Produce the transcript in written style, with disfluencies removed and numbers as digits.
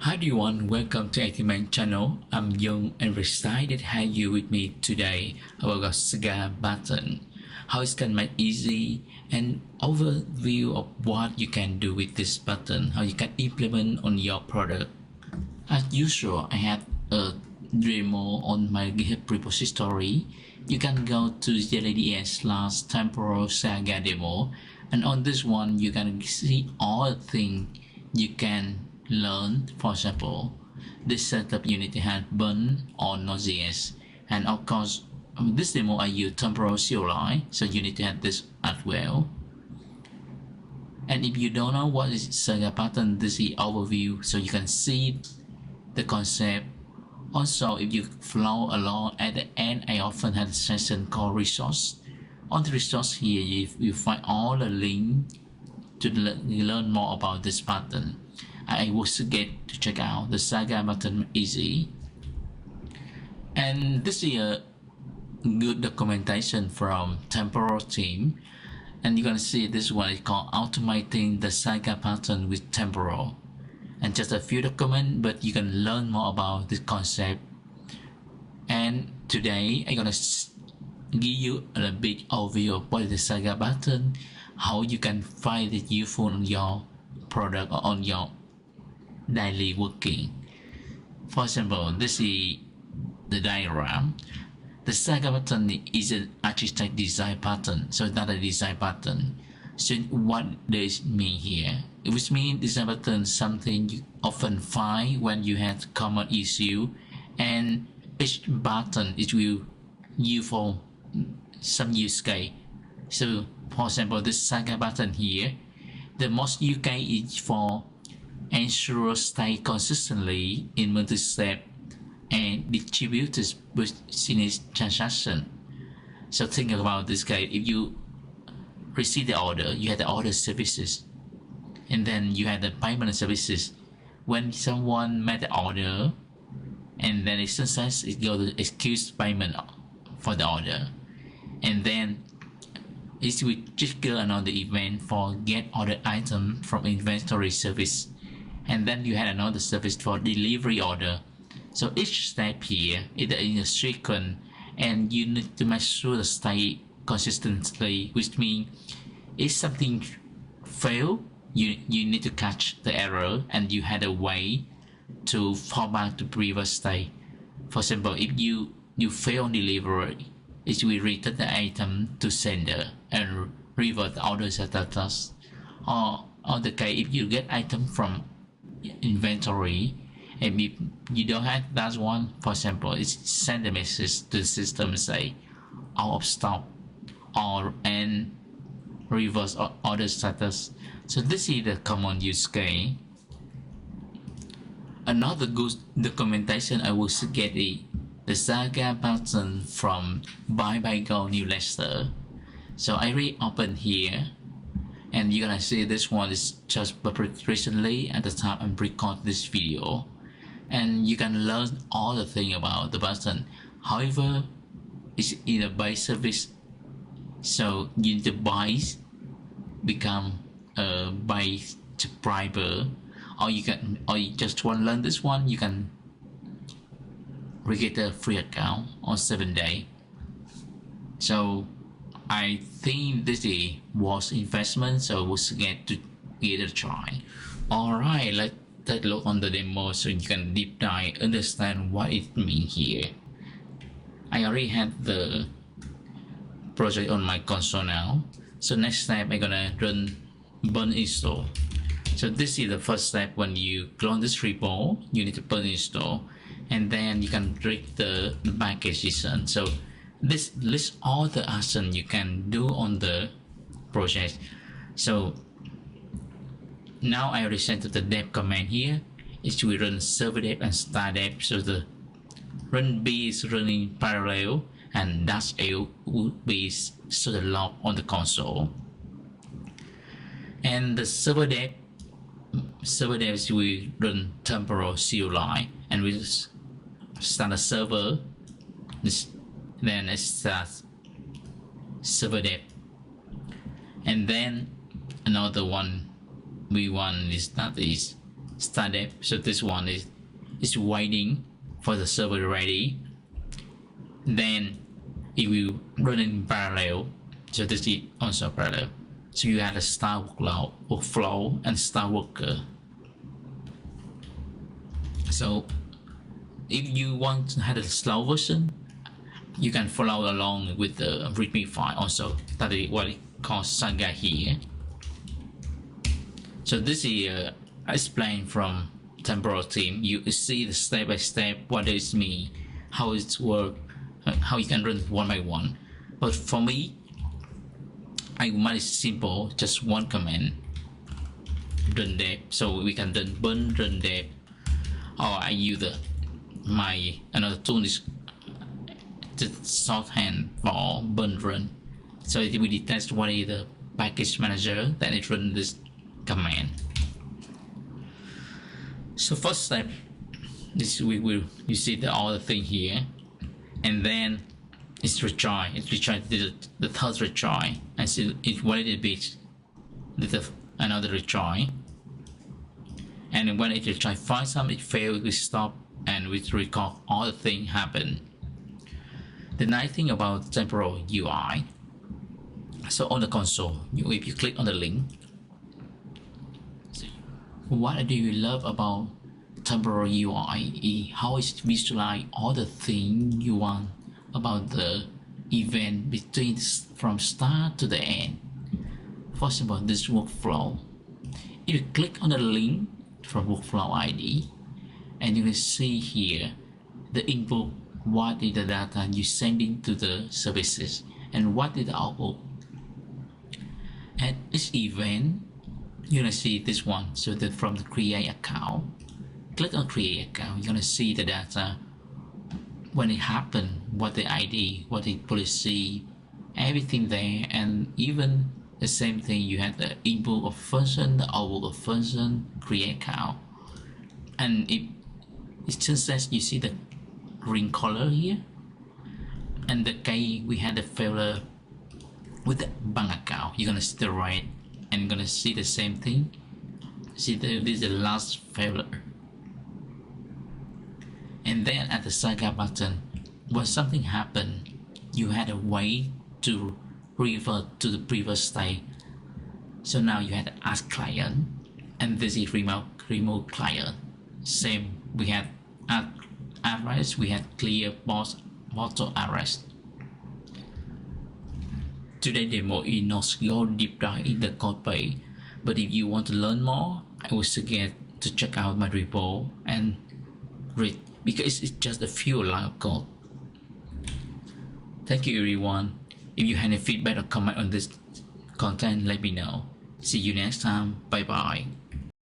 Hi everyone, welcome to Actimate channel. I'm Young and we're excited to have you with me today about Saga Pattern. How it can make easy and overview of what you can do with this pattern, how you can implement on your product. As usual, I have a demo on my GitHub repository. You can go to /temporal saga demo, and on this one you can see all the things you can learn. For example, this setup you need to have Bun or Node.js, and of course this demo I use Temporal CLI, so you need to have this as well. And if you don't know what is Saga Pattern, this is the overview, so you can see the concept. Also, if you follow along at the end, I often have a section called resource. On the resource here, you find all the link to learn more about this pattern. I would suggest to check out the Saga Pattern easy. And this is a good documentation from Temporal team. And you're gonna see this one is called Automating the Saga Pattern with Temporal. And just a few documents, but you can learn more about this concept. And today I'm gonna give you a big overview of what is the Saga Pattern, how you can find it useful on your product or on your daily working. For example, this is the diagram. The Saga Pattern is an architect design pattern, so it's not a design pattern. So what does it mean here? Which means design pattern is something you often find when you have common issue, and each pattern it will use for some use case. So for example, this Saga pattern here, the most use case is for ensure state consistently in multi-step and distributed within transaction. So think about this case. If you receive the order, you have the order services, and then you have the payment services. When someone made the order and then it success, it goes to execute payment for the order, and then it will trigger another event for get order item from inventory service, and then you had another service for delivery order. So each step here is in a sequence, and you need to make sure the state consistently, which means if something fail, you need to catch the error, and you had a way to fall back to previous state. For example, if you fail on delivery, it will return the item to sender and revert the order status. Or the case, if you get item from inventory and if you don't have that one, for example, it's send a message to the system say out of stock or and reverse order status. So this is the common use case. Another good documentation I will suggest is the Saga Pattern from Bye Go newsletter. So I reopen here, and you're gonna see this one is just published recently at the time I'm recording this video, and you can learn all the thing about the pattern. However, it's in a buy service, so you need to buy become a buy subscriber, or you just want to learn this one, you can get a free account on 7 days. So I think this is worth investment, so we'll get to give it a try. Alright, let's take a look on the demo so you can deep dive, understand what it means here. I already have the project on my console now. So next step I'm gonna run burn install. So this is the first step. When you clone this repo, you need to burn install, and then you can read the package JSON. So this lists all the action you can do on the project. So now I already sent to the dev command here. It will run server dev and start dev. So the run B is running parallel, and -L will be sort of log on the console. And the server dev will run Temporal CLI, and we start a server. Then it starts server dev, and then another one we want is that is start dep. So this one is waiting for the server ready. Then it will run in parallel. So this is also parallel. So you have a start workflow and start worker. So if you want to have a slow version, you can follow along with the README file also. That is what it calls Saga here. So this is explained from Temporal team. You see the step by step what it means, how it works, how you can run one by one. But for me, I make it simple, just one command, run dep. So we can run dep, or I use another tool is the shorthand for run. So it will detect what is the package manager, then it runs this command. So first step, this you see all the thing here, and then it's retry. It's retry the third retry, and so it waited a bit, another retry, and when it retry find some it failed, we stop and we record all the thing happen. The nice thing about Temporal UI, so on the console, if you click on the link, what do you love about Temporal UI? How it visualize all the things you want about the event between from start to the end. For example, this workflow. If you click on the link from workflow ID, and you can see here the input, what is the data you sending to the services, and what is the output. At each event, you're gonna see this one. So that from the create account, click on create account, you're gonna see the data when it happened, what the ID, what the policy, everything there, and even the same thing. You have the input of function, the output of function, create account, and it just says you see the green color here, and the case we had the failure with the bank account. You're gonna see the red, and you're gonna see the same thing. See this is the last failure. And then at the Saga Pattern, when something happened, you had a way to revert to the previous state. So now you had to add client, and this is remove client. Same, we had add arrest, we had clear auto arrest. Today demo is not go deep dive in the code base, but if you want to learn more, I would suggest to check out my repo and read, because it's just a few lines of code. Thank you everyone. If you have any feedback or comment on this content, let me know. See you next time. Bye bye.